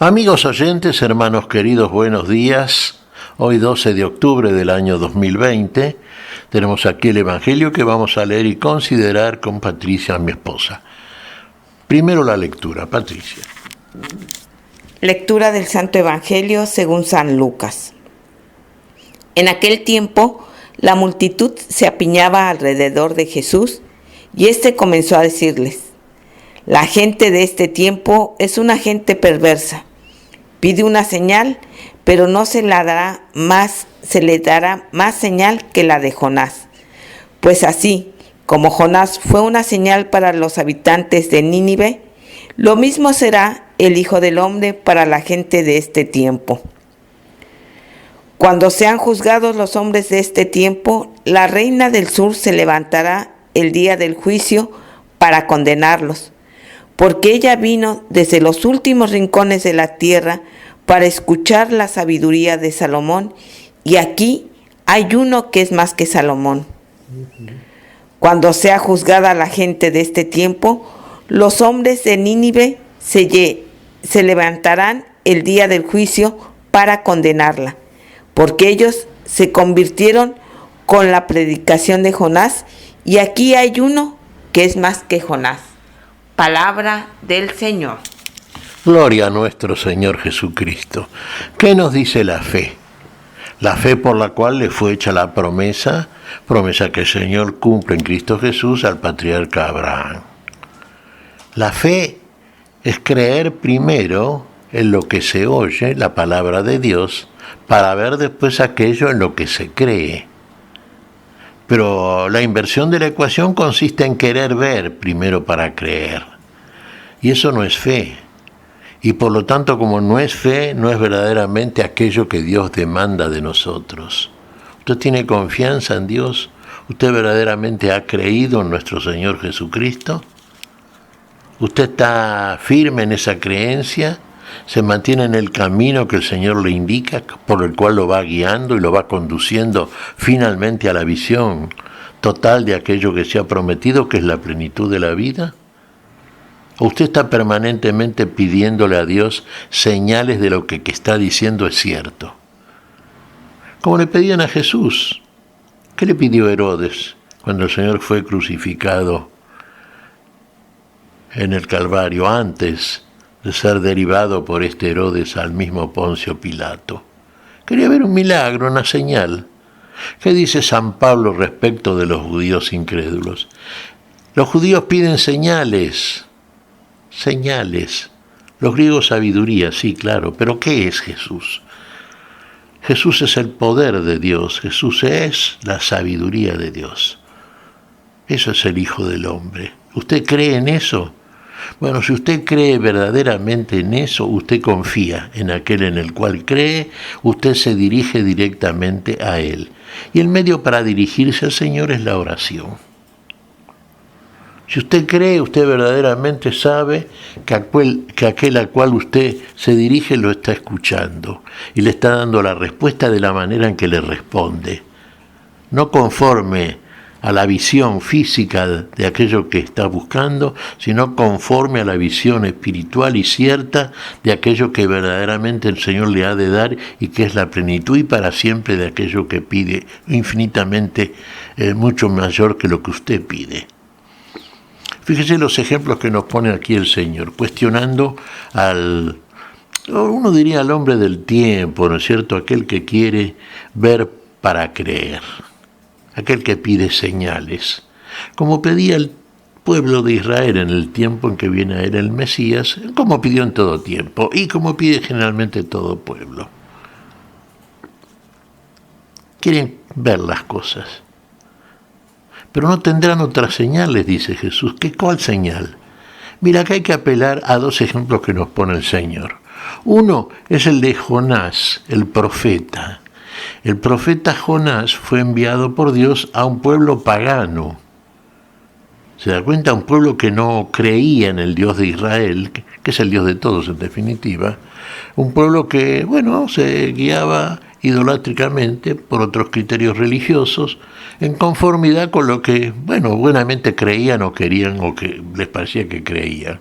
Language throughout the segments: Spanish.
Amigos oyentes, hermanos queridos, buenos días. Hoy 12 de octubre del año 2020 tenemos aquí el Evangelio que vamos a leer y considerar con Patricia, mi esposa. Primero la lectura, Patricia. Lectura del Santo Evangelio según San Lucas. En aquel tiempo, la multitud se apiñaba alrededor de Jesús y éste comenzó a decirles: la gente de este tiempo es una gente perversa. Pide una señal, pero no se le dará más señal que la de Jonás. Pues así, como Jonás fue una señal para los habitantes de Nínive, lo mismo será el Hijo del Hombre para la gente de este tiempo. Cuando sean juzgados los hombres de este tiempo, la reina del sur se levantará el día del juicio para condenarlos, porque ella vino desde los últimos rincones de la tierra para escuchar la sabiduría de Salomón, y aquí hay uno que es más que Salomón. Cuando sea juzgada la gente de este tiempo, los hombres de Nínive se levantarán el día del juicio para condenarla, porque ellos se convirtieron con la predicación de Jonás, y aquí hay uno que es más que Jonás. Palabra del Señor. Gloria a nuestro Señor Jesucristo. ¿Qué nos dice la fe? La fe por la cual le fue hecha la promesa que el Señor cumple en Cristo Jesús al patriarca Abraham. La fe es creer primero en lo que se oye, la palabra de Dios, para ver después aquello en lo que se cree. Pero la inversión de la ecuación consiste en querer ver primero para creer. Y eso no es fe. Y por lo tanto, como no es fe, no es verdaderamente aquello que Dios demanda de nosotros. ¿Usted tiene confianza en Dios? ¿Usted verdaderamente ha creído en nuestro Señor Jesucristo? ¿Usted está firme en esa creencia? ¿Se mantiene en el camino que el Señor le indica, por el cual lo va guiando y lo va conduciendo finalmente a la visión total de aquello que se ha prometido, que es la plenitud de la vida? ¿O usted está permanentemente pidiéndole a Dios señales de lo que está diciendo es cierto? Como le pedían a Jesús. ¿Qué le pidió Herodes cuando el Señor fue crucificado en el Calvario, antes de ser derivado por este Herodes al mismo Poncio Pilato? Quería ver un milagro, una señal. ¿Qué dice San Pablo respecto de los judíos incrédulos? Los judíos piden señales. Los griegos sabiduría, sí, claro, pero ¿qué es Jesús? Jesús es el poder de Dios, Jesús es la sabiduría de Dios. Eso es el Hijo del Hombre. ¿Usted cree en eso? Bueno, si usted cree verdaderamente en eso, usted confía en aquel en el cual cree, usted se dirige directamente a Él. Y el medio para dirigirse al Señor es la oración. Si usted cree, usted verdaderamente sabe que aquel al cual usted se dirige lo está escuchando y le está dando la respuesta de la manera en que le responde. No conforme a la visión física de aquello que está buscando, sino conforme a la visión espiritual y cierta de aquello que verdaderamente el Señor le ha de dar y que es la plenitud y para siempre de aquello que pide, infinitamente mucho mayor que lo que usted pide. Fíjese los ejemplos que nos pone aquí el Señor, cuestionando uno diría al hombre del tiempo, ¿no es cierto? Aquel que quiere ver para creer, aquel que pide señales, como pedía el pueblo de Israel en el tiempo en que viene a él el Mesías, como pidió en todo tiempo y como pide generalmente todo pueblo. Quieren ver las cosas. Pero no tendrán otras señales, dice Jesús. ¿Cuál señal? Mira, acá hay que apelar a dos ejemplos que nos pone el Señor. Uno es el de Jonás, el profeta. El profeta Jonás fue enviado por Dios a un pueblo pagano. ¿Se da cuenta? Un pueblo que no creía en el Dios de Israel, que es el Dios de todos en definitiva. Un pueblo que, se guiaba idolátricamente por otros criterios religiosos, en conformidad con lo que, buenamente creían o querían o que les parecía que creían.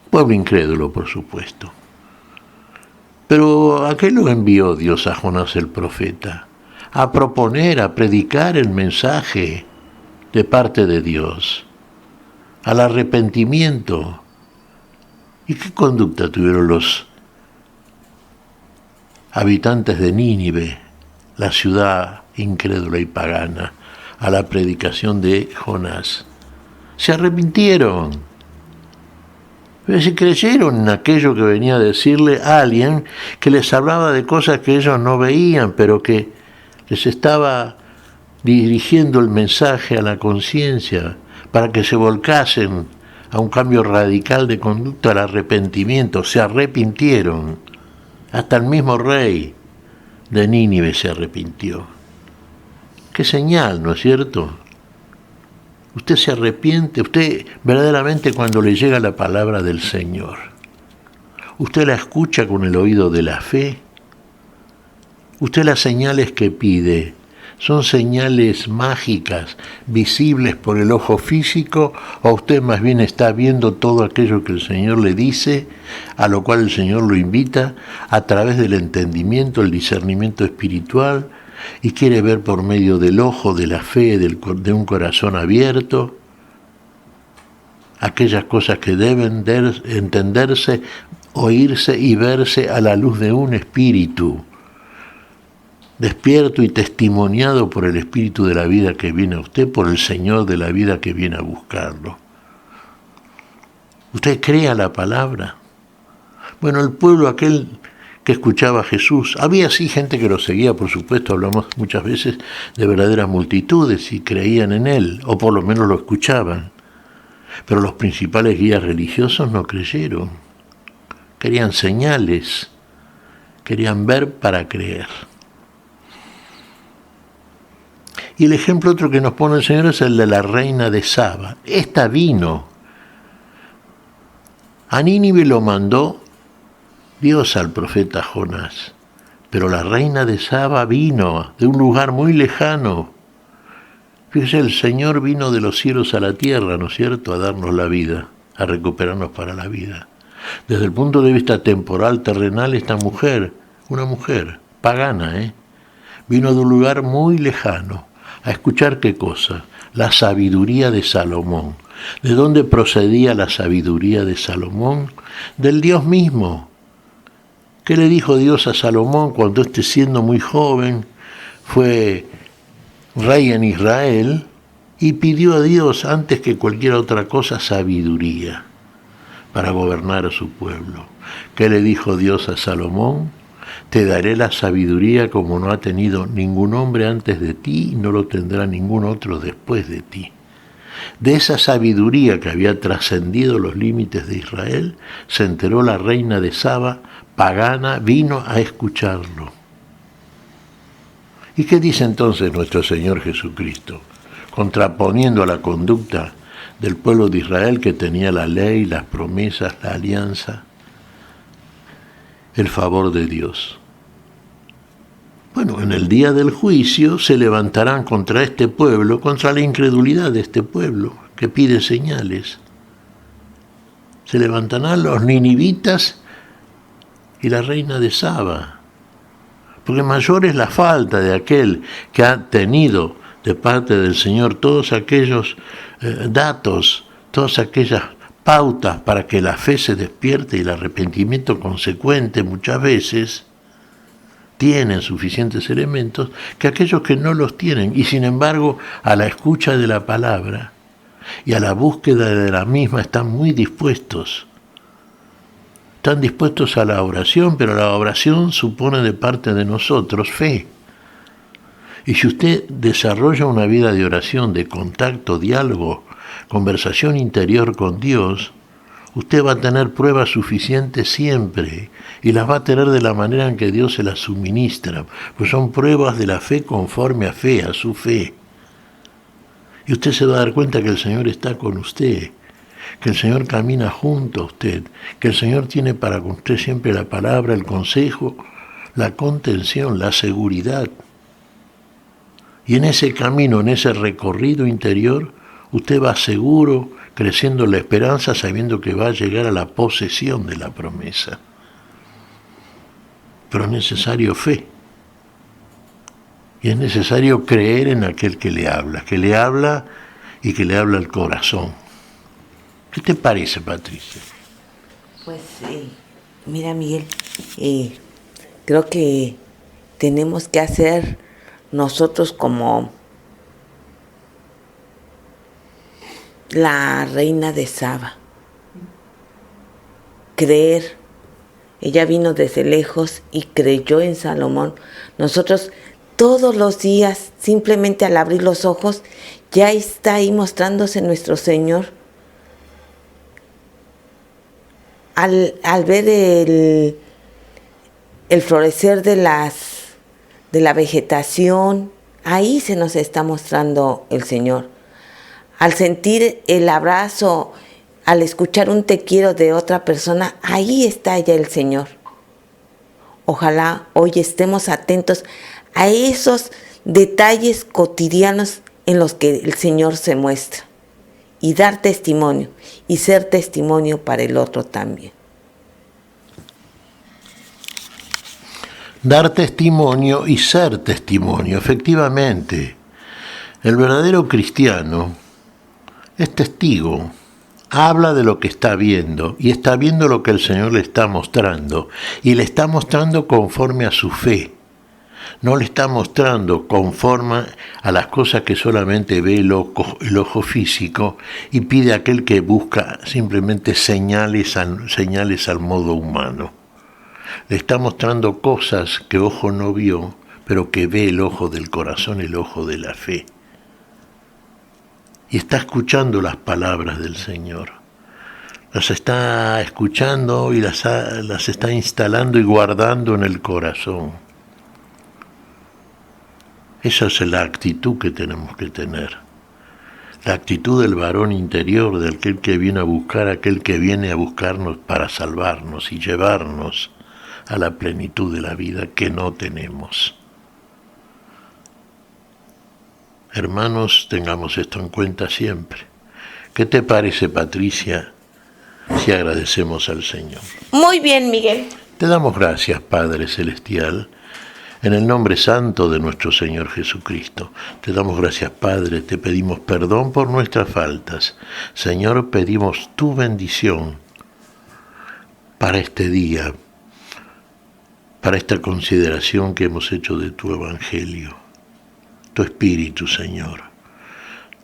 Pueblo incrédulo, por supuesto. Pero ¿a qué lo envió Dios a Jonás el profeta? A proponer, a predicar el mensaje de parte de Dios, al arrepentimiento. ¿Y qué conducta tuvieron los habitantes de Nínive, la ciudad incrédula y pagana, a la predicación de Jonás? Se arrepintieron. Pero se creyeron en aquello que venía a decirle a alguien que les hablaba de cosas que ellos no veían, pero que les estaba dirigiendo el mensaje a la conciencia para que se volcasen a un cambio radical de conducta, al arrepentimiento. Se arrepintieron. Hasta el mismo rey de Nínive se arrepintió. Qué señal, ¿no es cierto? Usted se arrepiente, usted verdaderamente cuando le llega la palabra del Señor, usted la escucha con el oído de la fe, usted las señales que pide son señales mágicas, visibles por el ojo físico, o usted más bien está viendo todo aquello que el Señor le dice, a lo cual el Señor lo invita a través del entendimiento, el discernimiento espiritual, y quiere ver por medio del ojo, de la fe, de un corazón abierto, aquellas cosas que deben entenderse, oírse y verse a la luz de un espíritu, despierto y testimoniado por el espíritu de la vida que viene a usted, por el Señor de la vida que viene a buscarlo. ¿Usted crea la palabra? Bueno, el pueblo aquel que escuchaba a Jesús, había sí gente que lo seguía, por supuesto, hablamos muchas veces de verdaderas multitudes y creían en él, o por lo menos lo escuchaban, pero los principales guías religiosos no creyeron, querían señales, querían ver para creer. Y el ejemplo otro que nos pone el Señor es el de la reina de Saba. Esta vino, a Nínive lo mandó Dios al profeta Jonás, pero la reina de Saba vino de un lugar muy lejano. Fíjese, el Señor vino de los cielos a la tierra, ¿no es cierto?, a darnos la vida, a recuperarnos para la vida. Desde el punto de vista temporal, terrenal, esta mujer, una mujer pagana, vino de un lugar muy lejano, a escuchar ¿qué cosa? La sabiduría de Salomón. ¿De dónde procedía la sabiduría de Salomón? Del Dios mismo. ¿Qué le dijo Dios a Salomón cuando éste, siendo muy joven, fue rey en Israel y pidió a Dios antes que cualquier otra cosa sabiduría para gobernar a su pueblo? ¿Qué le dijo Dios a Salomón? Te daré la sabiduría como no ha tenido ningún hombre antes de ti y no lo tendrá ningún otro después de ti. De esa sabiduría que había trascendido los límites de Israel, se enteró la reina de Saba, pagana, vino a escucharlo. ¿Y qué dice entonces nuestro Señor Jesucristo? Contraponiendo a la conducta del pueblo de Israel que tenía la ley, las promesas, la alianza, el favor de Dios. Bueno, en el día del juicio se levantarán contra este pueblo, contra la incredulidad de este pueblo que pide señales. Se levantarán los ninivitas y la reina de Saba, porque mayor es la falta de aquel que ha tenido de parte del Señor todos aquellos datos, todas aquellas pautas para que la fe se despierte y el arrepentimiento consecuente muchas veces tienen suficientes elementos, que aquellos que no los tienen y sin embargo a la escucha de la palabra y a la búsqueda de la misma están muy dispuestos. Están dispuestos a la oración, pero la oración supone de parte de nosotros fe. Y si usted desarrolla una vida de oración, de contacto, diálogo, conversación interior con Dios, usted va a tener pruebas suficientes siempre y las va a tener de la manera en que Dios se las suministra, pues son pruebas de la fe conforme a fe, a su fe. Y usted se va a dar cuenta que el Señor está con usted, que el Señor camina junto a usted, que el Señor tiene para con usted siempre la palabra, el consejo, la contención, la seguridad. Y en ese camino, en ese recorrido interior, usted va seguro, creciendo en la esperanza, sabiendo que va a llegar a la posesión de la promesa. pero es necesario fe. Y es necesario creer en aquel que le habla y que le habla al corazón. ¿Qué te parece, Patricia? Pues mira, Miguel, creo que tenemos que hacer nosotros como la reina de Saba. Creer. Ella vino desde lejos y creyó en Salomón. Nosotros todos los días, simplemente al abrir los ojos, ya está ahí mostrándose nuestro Señor. Al ver el florecer de la vegetación, ahí se nos está mostrando el Señor. Al sentir el abrazo, al escuchar un te quiero de otra persona, ahí está ya el Señor. Ojalá hoy estemos atentos a esos detalles cotidianos en los que el Señor se muestra y dar testimonio y ser testimonio para el otro también. Dar testimonio y ser testimonio, efectivamente. El verdadero cristiano es testigo, habla de lo que está viendo y está viendo lo que el Señor le está mostrando y le está mostrando conforme a su fe. No le está mostrando conforme a las cosas que solamente ve el ojo físico y pide a aquel que busca simplemente señales al modo humano. Le está mostrando cosas que ojo no vio, pero que ve el ojo del corazón, el ojo de la fe. Y está escuchando las palabras del Señor. Las está escuchando y las está instalando y guardando en el corazón. Esa es la actitud que tenemos que tener. La actitud del varón interior, de aquel que viene a buscar, aquel que viene a buscarnos para salvarnos y llevarnos a la plenitud de la vida que no tenemos. Hermanos, tengamos esto en cuenta siempre. ¿Qué te parece, Patricia, si agradecemos al Señor? Muy bien, Miguel. Te damos gracias, Padre Celestial, en el nombre santo de nuestro Señor Jesucristo. Te damos gracias, Padre, te pedimos perdón por nuestras faltas. Señor, pedimos tu bendición para este día, para esta consideración que hemos hecho de tu Evangelio. Tu Espíritu, Señor,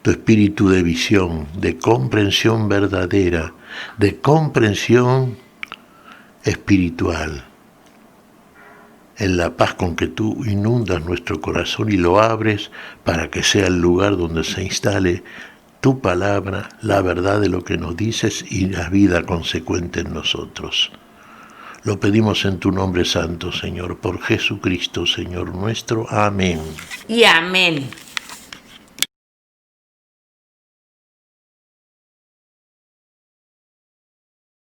tu Espíritu de visión, de comprensión verdadera, de comprensión espiritual, en la paz con que tú inundas nuestro corazón y lo abres para que sea el lugar donde se instale tu palabra, la verdad de lo que nos dices y la vida consecuente en nosotros. Lo pedimos en tu nombre santo, Señor, por Jesucristo, Señor nuestro. Amén. Y amén.